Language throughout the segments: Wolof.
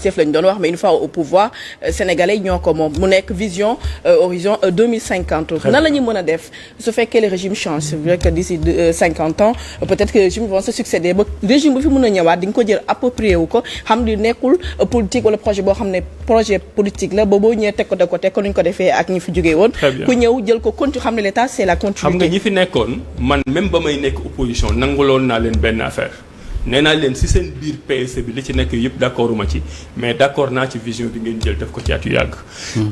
Pastef lañ doon wax mais une fois au pouvoir sénégalais ñoo ko moom mu nekk vision horizon 2050 nan la ñuy mën a def su fekkee le régime change c'est vrai que d'ici 50 ans peut-être que les régimes vont se succéder ba régime bu fi mën a ñëwaat di nga ko jël approprié wu ko xam ni nekkul politique wala projet boo xam ne projet politique la ba boo ñëwee teg ko de côté ko nuñ ko defee ak ñi fi jógee woon ku ñëw jël ko continue xam ne l'état c'est la continuité. xam nga ñi fi nekkoon man même ba may nekk opposition nanguloon naa leen benn affaire nee naa leen si seen biir PSE bi li ci nekk yëpp d'accorduma ci mais d'accord naa ci vision bi ngeen jël def ko ci at yu yàgg.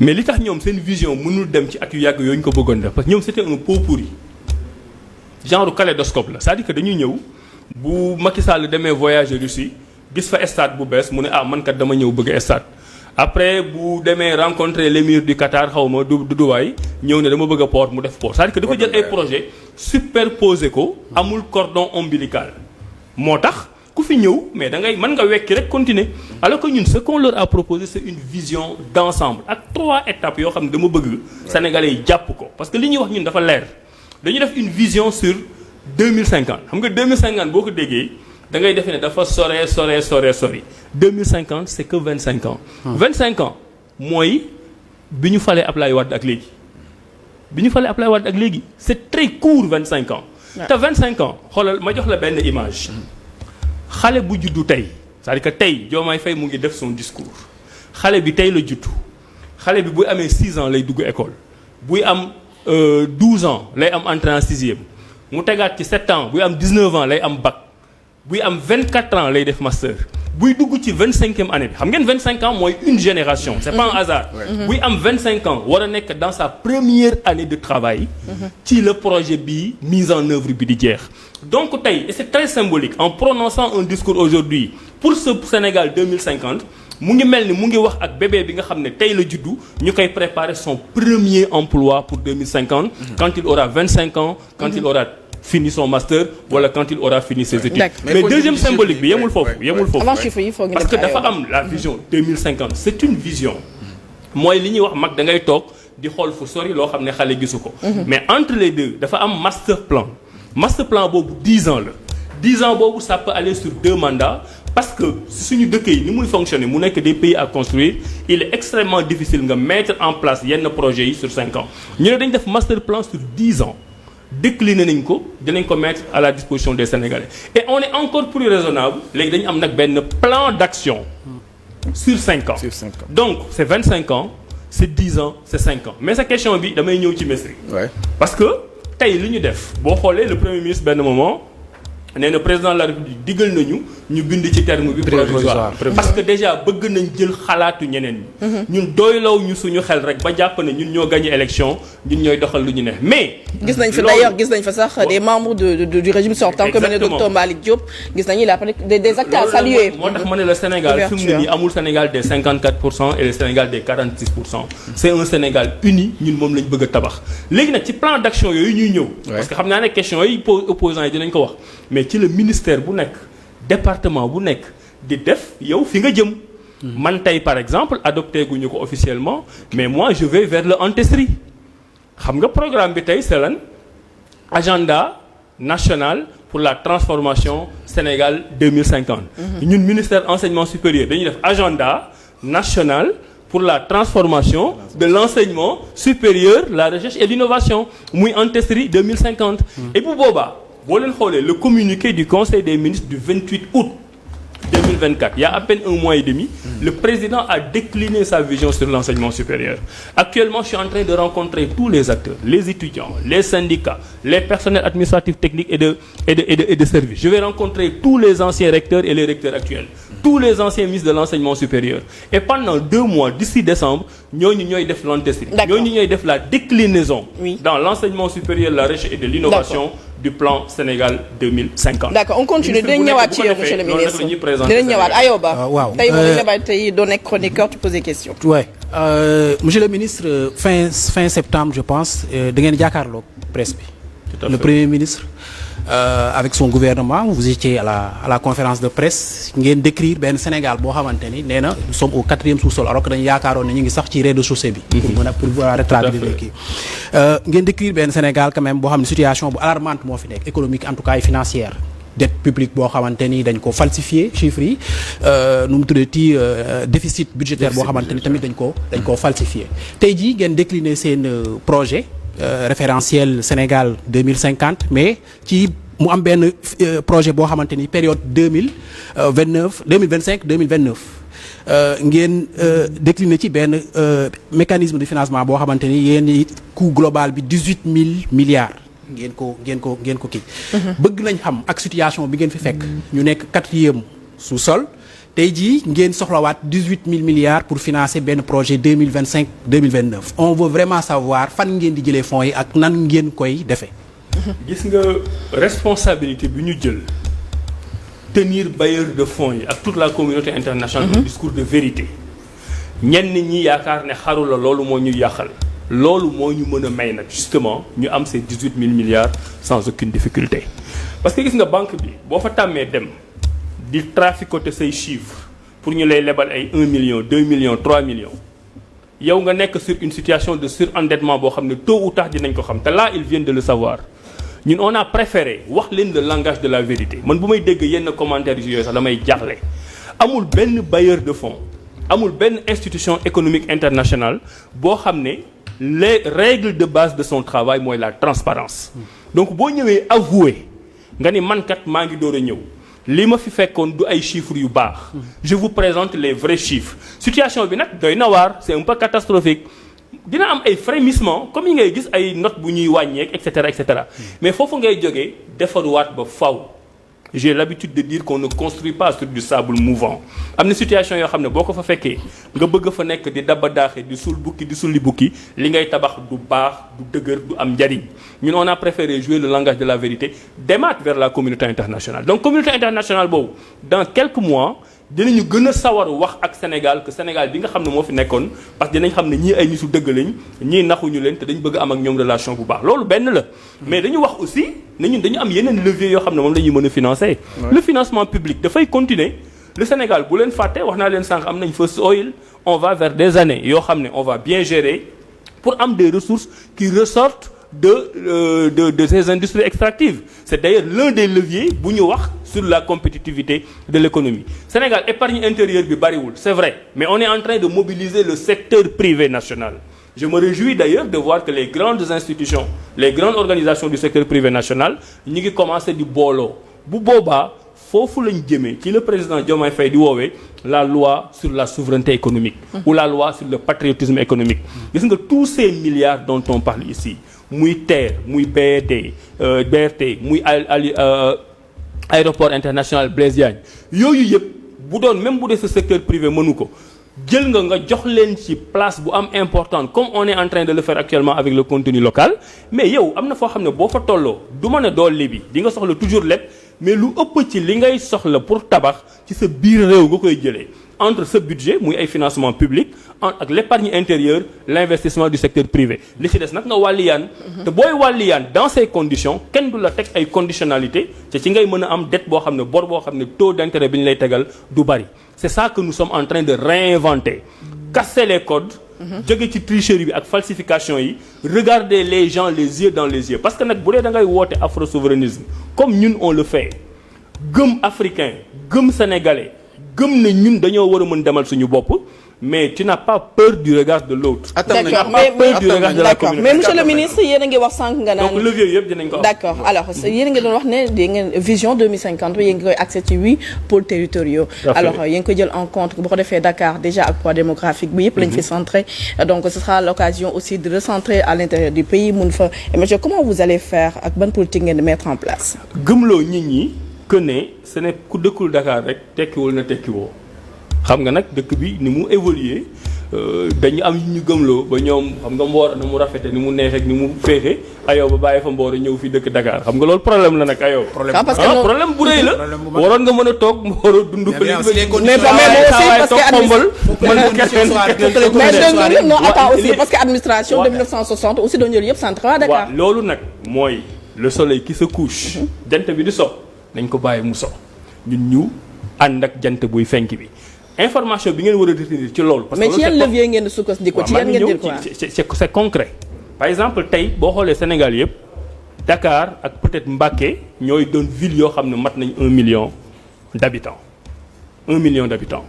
mais li tax ñoom seen vision mënul dem ci at yu yàgg yooyu ñu ko bëggoon def parce que ñoom c'était un pot-pourri genre kaléidoscope la c'est-à-dire que dañuy ñëw bu Macky Sall demee voyage Russie gis fa stade bu bees mu ne man kat dama ñëw bëgg stade après bu demee rencontrer l'émir du Qatar xaw ma du Dubaï ñëw ne dama bëgg a port mu def port c'est-à-dire que dafa jël ay projet superposé ko amul cordon ombilical moo tax ku fi ñëw mais da ngay mën nga wekki rek continuer alors que ñun ce qu'on leur a proposé c'est une vision d'ensemble ak 3 étapes yoo xam ne dama bëgg sénégalais yi jàpp ko parce que li ñuy wax ñun dafa leer dañuy def une vision sur 2050 xam nga 2050 boo ko déggee da ngay defe ne dafa sori 2050 c'est que 25 ans 25 ans mooy bi ñu falee Ablaye Wade ak léegi c'est très court 25 ans te 25 ans xoolal ma jox la benn image xale bu juddu tey c'est-à-dire que tey Diomaye Faye mu ngi def son discours xale bi tey la juddu xale bi buy amee 6 ans lay dugg école buy am 12 ans lay am entrée en 6e mu tegaat ci 7 ans buy am 19 ans lay am bac buy am 24 ans lay def master buy dugg ci 25e année bi xam ngeen 25 ans mooy une génération c'est pas un hasard buy am 25 ans war a nekk dans sa première année de travail ci le projet bi mise en œuvre bi di jeex donc tey et c'est très symbolique en prononçant un discours aujourd'hui pour ce Sénégal 2050 mu ngi mel ni mu ngi wax ak bébé bi nga xam ne tey la juddu ñu koy préparer son premier emploi pour 2050 quand il aura 25 ans quand il aura fini son master wala quand il aura fini ses études mais deuxième symbolique bi yemul foofu parce que dafa am la vision 2050 c'est une vision mooy li ñuy wax mag da ngay toog di xool fu sori loo xam ne xale gisu ko mais entre les deux dafa am master plan boobu 10 ans la 10 ans boobu ça peut aller sur 2 mandats parce que suñu dëkk yi ni muy fonctionner mu nekk des pays à construire il est extrêmement difficile nga mettre en place yenn projets yi sur 5 ans ñu ne dañ def master plan sur 10 ans décliné nañ ko dinañ ko mettre à la disposition des Sénégalais et on est encore plus raisonnable léegi dañu am nag benn plan d'action sur 5 ans donc c'est 25 ans c'est 10 ans c'est 5 ans mais sa question bi damay ñëw ci Mesri parce que tey li ñu def boo xoolee le premier ministre benn moment nee na président de la République digal nañu ñu bind ci terme bi provisoire parce que déjà bëgg nañ jël xalaatu ñeneen ñi ñun doylaw ñu suñu xel rek ba jàpp ne ñun ñoo gagné élection ñun ñooy doxal lu ñu ne mais gis nañ fa d'ailleurs gis nañ fa sax des membres du régime sortant comme le docteur Malick Diop gis nañu il a des actes à saluer moo tax ma ne le Sénégal fi mu ne nii amul Sénégal des 54% et le Sénégal des 46% c'est un Sénégal uni ñun moom lañ bëgg a tabax léegi nag ci plan d'action yooyu ñuy ñëw parce que xam naa ne question yi opposants yi dinañ ko wax mais ci le ministère bu nekk département bu nekk di def yow fi nga jëm man tey par exemple adopté guñu ko officiellement mais moi je vais vers le Antestri xam nga programme bi tey c'est lan agenda national pour la transformation Sénégal 2050 ñun ministère enseignement supérieur dañuy def agenda national pour la transformation de l'enseignement supérieur la recherche et l'innovation muy Antestri 2050 et bu boobaa boo leen xoolee le communiqué du Conseil des ministres du 28 août 2024 il y a à peine un mois et demi le président a décliné sa vision sur l'enseignement supérieur actuellement je suis en train de rencontrer tous les acteurs les étudiants les syndicats les personnels administratifs techniques et de services je vais rencontrer tous les anciens recteurs et les recteurs actuels tous les anciens ministres de l'enseignement supérieur et pendant 2 mois d'ici décembre ñooñu ñooy def l'Antestri ñooñu ñooy def la déclinaison dans l'enseignement supérieur la recherche et de l'innovation du plan Sénégal 2050. D'accord, on continue dinañ ñëwaat ci yow monsieur le ministre dinañ ñëwaat Ayoba. waaw tey moom la tey doo nekk chroniqueur tu poses des questions. Ouais. Monsieur le ministre fin septembre je pense da ngeen jàkkaarloog presse bi. Le premier ministre avec son gouvernement vous étiez à la conférence de presse ngeen décrire benn Sénégal boo xamante ni nee na nous sommes au 4e sous-sol alors que dañu yaakaaroon ne ñu ngi sax ci rez-de-chaussée bi. pour retraduire kii. ngeen décrire benn Sénégal quand même boo xam ne situation bu alarmante moo fi nekk économique en tout cas et financière dette publique boo xamante ni dañ ko falsifier chiffres yi nu mu tuddati déficit budgétaire boo xamante ni tamit dañ koo falsifier tey jii ngeen décliner seen projet référentiel Sénégal 2050 mais ci mu am benn projet boo xamante ni période 2025 ngeen décliner ci benn mécanisme de financement boo xamante ni yéen coût global bi 18 000 milliards ngeen ko kii. bëgg nañ xam ak situation bi ngeen fi fekk. ñu nekk 4e sous-sol tey jii ngeen soxlawaat 18 000 milliards pour financer benn projet 2025-2029 on veut vraiment savoir fan ngeen di jëlee fonds yi ak nan ngeen koy defee. gis nga responsabilité bi ñu jël tenir bailleurs de fonds yi ak toute la communauté internationale. un discours de vérité. ñenn ñi yaakaar ne xaru la loolu moo ñuy yàqal. loolu moo ñu mën a may nag justement ñu am ces 18 000 milliards sans aucune difficulté parce que gis nga banque bi boo fa tàmmee dem di traficoter say chiffres pour ñu lay lebal ay 1 million 2 millions 3 millions yow nga nekk sur une situation de surendettement boo xam ne tôt ou tard dinañ ko xam te là ils viennent de le savoir ñun on a préféré wax leen le langage de la vérité man bu may dégg yenn commentaires yooyu sax damay jaaxle amul benn bailleur de fonds amul benn institution économique internationale boo xam ne les règles de base de son travail mooy la transparence donc boo ñëwee avouer nga ni mankat maa ngi door a ñëw li ma fi fekkoon du ay chiffres yu baax je vous présente les vrais chiffres situation bi nag doy na waar c'est un peu catastrophique dina am ay frémissements comme yi ngay gis ay notes bu ñuy wàññeek et cetera mais foofu ngay jógee defaruwaat ba faw j'ai l'habitude de dire qu'on ne construit pas sur du sable mouvant am na situation yoo xam ne boo ko fa fekkee nga bëgg fa nekk di daba daaxe di sul bukki di sulli bukki li ngay tabax du baax du dëgër du am njariñ ñun on a préféré jouer le langage de la vérité démat vers la communauté internationale donc communauté internationale boobu dans quelques mois dinañu gën a sawar wax ak Sénégal que Sénégal bi nga xam ne moo fi nekkoon parce que dinañ xam ne ñii ay nitu dëgg lañ ñii naxuñu leen te dañ bëgg am ak ñoom relation bu baax loolu benn la mais dañu wax aussi ne ñun dañu am yeneen levier yoo xam ne moom la ñuy mën a financer le financement public dafay continuer le Sénégal bu leen fàtte wax naa leen sànq am nañ First Oil on va vers des années yoo xam ne on va bien gérer pour am des ressources qui ressortent de ces industries extractives c'est d'ailleurs l'un des leviers bu ñu wax sur la compétitivité de l'économie Sénégal épargne intérieure bi bariwul c'est vrai mais on est en train de mobiliser le secteur privé national je me réjouis d'ailleurs de voir que les grandes institutions les grandes organisations du secteur privé national ñi ngi commencer di booloo bu boobaa foofu lañ jëmee ci le président Diomaye Faye di woowee la loi sur la souveraineté économique ou la loi sur le patriotisme économique gis nga tous ces milliards dont on parle ici muy TER muy BRT muy aéroport international Blaise Diagne yooyu yëpp bu doon même bu dee sa secteur privé mënu ko jël nga jox leen ci place bu am importante comme on est en train de le faire actuellement avec le contenu local mais yow am na foo xam ne boo fa tolloo du mën a dool bi di nga soxla toujours lépp mais lu ëpp ci li ngay soxla pour tabax ci sa biir réew nga koy jëlee entre ce budget muy ay financement public ak l'épargne intérieure l'investissement du secteur privé li ci des nag nga wàlliyaan te booy wàlliyaan dans ces conditions kenn du la teg ay conditionnalité te ci ngay mën a am dette boo xam ne bor boo xam ne taux d'intérêt bi ñu lay tegal du bari c'est ça que nous sommes en train de réinventer casser les codes jóge ci tricherie bi ak falsification yi regarder les gens les yeux dans les yeux parce que nag bu dee da ngay woote afro-souverainisme comme ñun on le fait gëm africain gëm sénégalais gëm ne ñun dañoo war a mën demal suñu bopp mais tu n'as pas peur du regard de l'autre. D'accord mais monsieur le ministre yéen a ngi wax sànq nga naan. donc levier yëpp dinañ ko am. d'accord alors yéen a ngi doon wax ne da ngeen vision 2050 yéen ngi koy accès ci 8 pôles territoriaux. alors yéen ngi koy jël en compte bu ko defee Dakar déjà ak poids démographique bi yëpp lañ fi centré donc ce sera l'occasion aussi de recentrer à l'intérieur du pays mun fa monsieur comment vous allez faire ak ban politique ngeen di mettre en place. gëmloo nit ñi que ne ce n'est ku dëkkul Dakar rek tekkiwul na tekkiwoo. xam nga nag dëkk bi ni mu évoluer dañu am ñu gëmloo ba ñoom xam nga Mboro na mu rafete ni mu neexee ni mu féexee ayoo ba bàyyi fa Mboro ñëw fi dëkk Dakar xam nga loolu problème la nag ayoo. problème bu rëy la. waroon nga mën a toog Mboro dund ko. mais non attends aussi parce que administration de 1960 aussi doon jël yëpp centre à Dakar. waaw loolu nag mooy le soleil qui se couche. jant bi di so nañ ko bàyyi mu so ñun ñu ànd ak jant buy fenk bi. information bi ngeen war a retenir ci loolu. parce que mais ci yan levier ngeen di sukkandiku ci yan ngeen jël quoi c'est concret. par exemple tey boo xoolee Sénégal yëpp Dakar ak peut-être Mbacké ñooy doon ville yoo xam ne mat nañ 1 million d'habitants 1 million d'habitants.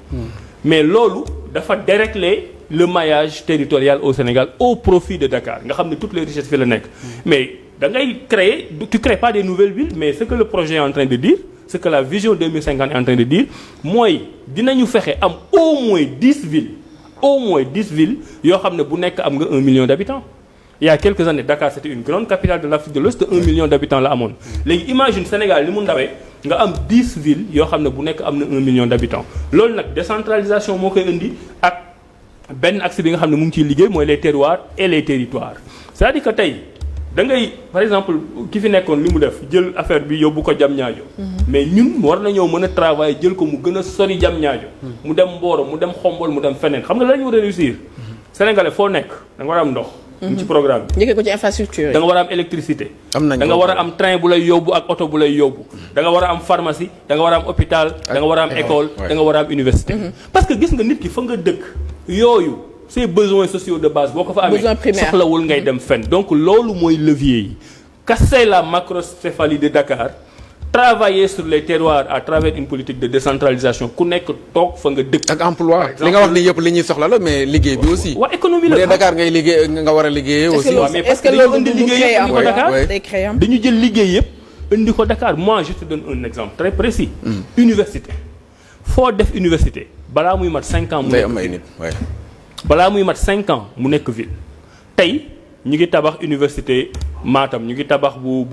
Mais loolu dafa dérégler le maillage territorial au Sénégal au profit de Dakar nga xam ne toutes les richesses fi la nekk. Mais da ngay tu crées pas des nouvelles villes mais ce que le projet est en train de dire ce que la vision 2050 est en train de dire mooy dinañu fexe am au moins 10 villes yoo xam ne bu nekk am nga 1 million d'habitants. Il y a quelques années Dakar c'était une grande capitale de l'Afrique de l'Ouest 1 million d'habitants la amoon léegi imagine Sénégal li mu ndawee nga am 10 villes yoo xam ne bu nekk am na 1 million d'habitants loolu nag décentralisation moo koy indi ak benn axe bi nga xam ne mu ngi ciy liggéey mooy les terroirs et les territoires c'est-à-dire que tey da ngay par exemple ki fi nekkoon li mu def jël affaire bi yóbbu ko Diamniadio mais ñun war nañoo mën a travailler jël ko mu gën a sori Diamniadio mu dem Mboro mu dem Xombol mu dem feneen xam nga la ñu war a réussir Sénégalais foo nekk da nga war a am ndox ci programme bi njëkkee ko ci infrastructure da nga war a am électricité da nga war a am train bu lay yóbbu ak oto bu lay yóbbu da nga war a am pharmacie da nga war a am hôpital da nga war a am école da nga war a am université parce que gis nga nit ki fa nga dëkk yooyu ces besoins sociaux de base boo ko fa amee soxlawul ngay dem fenn donc loolu mooy levier yi casser la macrocéphalie de Dakar travailler sur les terroirs à travers une politique de décentralisation ku nekk toog fa nga dëkk. ak emploi li nga wax ni yëpp li ñuy soxla la mais liggéey bi aussi. waa économie la bu dee Dakar ngay liggéey nga war a liggéeyee aussi. est-ce que loolu indi liggéey indi ko Dakar dañu jël liggéey yëpp indi ko Dakar moi je te donne un exemple très précis. Université foo def université balaa muy mat 5 ans. mu nekk am ay nit balaa muy mat 5 ans mu nekk ville tey ñu ngi tabax université Matam ñu ngi tabax bu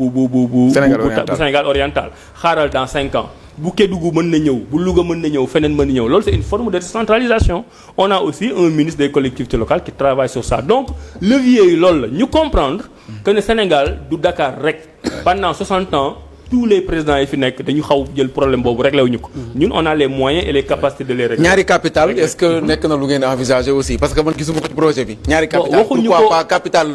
Sénégal oriental xaaral dans 5 ans bu Kédougou mën na ñëw bu Louga mën na ñëw feneen mën na ñëw loolu c'est une forme de décentralisation on a aussi un ministre des collectivités locales qui travaille sur ça donc levier yi loolu la ñu comprendre que le Sénégal du Dakar rek pendant 60 ans tous les présidents yi fi nekk dañu xaw jël problème boobu réglé wuñu ko ñun on a les moyens et les capacités de les régler. ñaari capital est-ce que nekk na lu ngeen envisager aussi parce que man gisuma ko ci projet bi. ñaari capital pourquoi pas capitale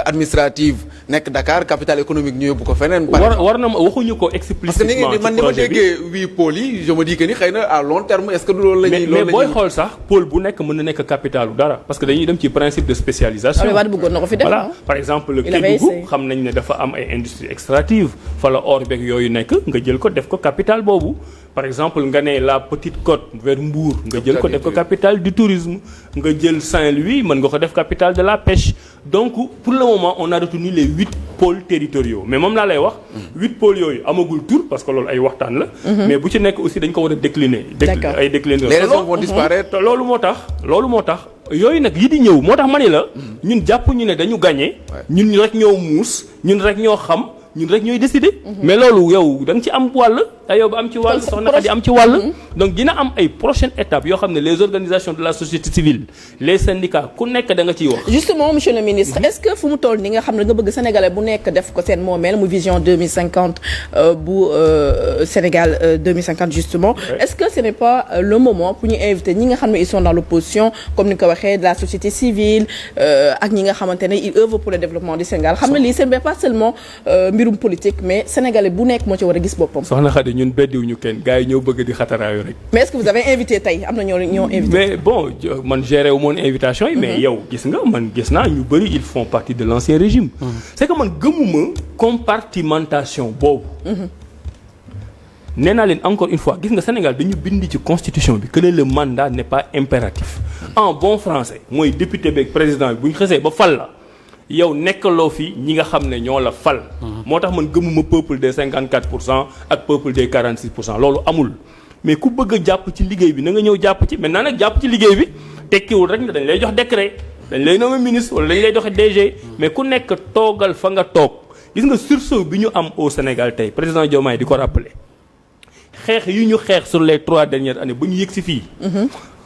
administrative nekk Dakar capitale économique ñu yóbbu ko feneen. war na waxuñu ko explicitement. parce que man ni ma déggee 8 pôles yi je me dis que ni xëy na à long terme est-ce que du loolu la ñuy. mais booy xool sax pôle bu nekk mën na nekk capitalu dara parce que dañuy dem ci principe de spécialisation. voilà par exemple le Kédougou xam nañ ne dafa am ay industries extractives fa la or yooyu nekk nga jël ko def ko capitale boobu par exemple nga ne la Petite Côte vers Mbour nga jël ko def ko capitale du tourisme nga jël Saint-Louis mën nga ko def capitale de la pêche donc pour le moment on a retenu les 8 pôles territoriaux mais moom laa lay wax 8 pôles yooyu amagul tur parce que loolu ay waxtaan la mais bu ci nekk aussi dañ ko war a décliner ay décliner les raisons vont disparaître loolu moo tax yooyu nag yi di ñëw moo tax ma ne la ñun jàpp ñu ne dañu gagné ñun rek ñoo muus ñun rek ñoo xam ñun rek ñooy décider. mais loolu yow da nga ci am wàll yow ba am ci wàll soxna Khady am ci wàll. donc dina am ay prochaines étapes yoo xam ne les organisations de la société civile les syndicats ku nekk da nga ciy wax. justement monsieur le ministre est-ce que fu mu toll ni nga xam ne nga bëgg sénégalais bu nekk def ko seen moomeel mu vision 2050 bu Sénégal 2050 justement. est-ce que ce n'est pas le moment pour ñu inviter ñi nga xam ne ils sont dans l'opposition comme ni nga ko waxee de la société civile ak ñi nga xamante ne ils œuvrent pour le développement du Sénégal xam ne lii c'est pas seulement. mbirum politique mais sénégalais bu nekk moo ci war a gis boppam. soxna Khady ñun beddiwuñu kenn gars yi ñoo bëgg di xataraayu rek. mais est-ce que vous avez invité tey am na ñoo invité. mais bon man géré wu moon invitation yi. mais yow gis nga man gis naa ñu bëri ils font partie de l'ancien régime. c'est que man gëmuma compartimentation boobu. nee naa leen encore une fois gis nga Sénégal dañu bind ci constitution bi que le mandat n'est pas impératif. en bon français mooy député beeg président bi bu ñu xësee ba fal la. yow nekkaloo fi ñi nga xam ne ñoo la fal. moo tax man gëmuma peuple des 54% ak peuple des 46% loolu amul mais ku bëgg a jàpp ci liggéey bi na nga ñëw jàpp ci maintenant nag jàpp ci liggéey bi tekkiwul rek ne dañ lay jox décret dañ lay nommer ministre wala dañ lay joxe DG. mais ku nekk toogal fa nga toog gis nga sursaut bi ñu am au Sénégal tey président Diomaye di ko rappeler xeex yu ñu xeex sur les 3 dernières années ba ñu yëg si fii.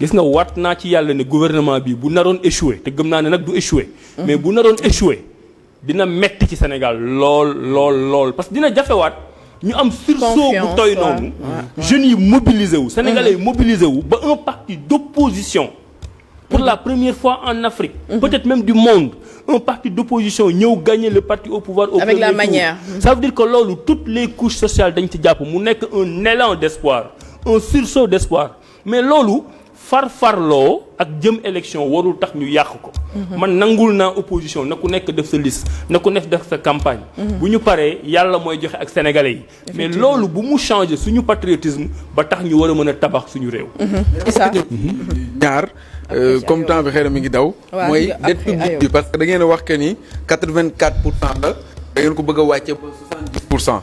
gis nga waat naa ci yàlla ne gouvernement bi bu naroon échoué te gëm naa ne nag du échoué. mais bu naroon échoué dina metti ci Sénégal lool parce que dina jafewaat ñu am sursaut bu toy noonu. jeunes yi mobilisé wu. Sénégalais yi mobilisé wu ba un parti d'opposition. pour la première fois en Afrique. peut-être même du monde un parti d'opposition ñëw gagner le parti au pouvoir. au avec la manière. ça veut dire que loolu toutes les couches sociales dañ ci jàpp mu nekk un élan d'espoir un sursaut d'espoir mais loolu. farfarloo ak jëm élection warul tax ñu yàq ko. man nangul naa opposition na ku nekk def sa liste na ku nekk def sa campagne. bu ñu paree yàlla mooy joxe ak sénégalais yi. mais loolu bu mu changer suñu patriotisme ba tax ñu war a mën a tabax suñu réew. ñaar comme temps bi xëy na mi ngi daw. mooy dette publique bi parce que da ngeen a wax que ni 84% la da ngeen ko bëgg a wàcce ba 70%.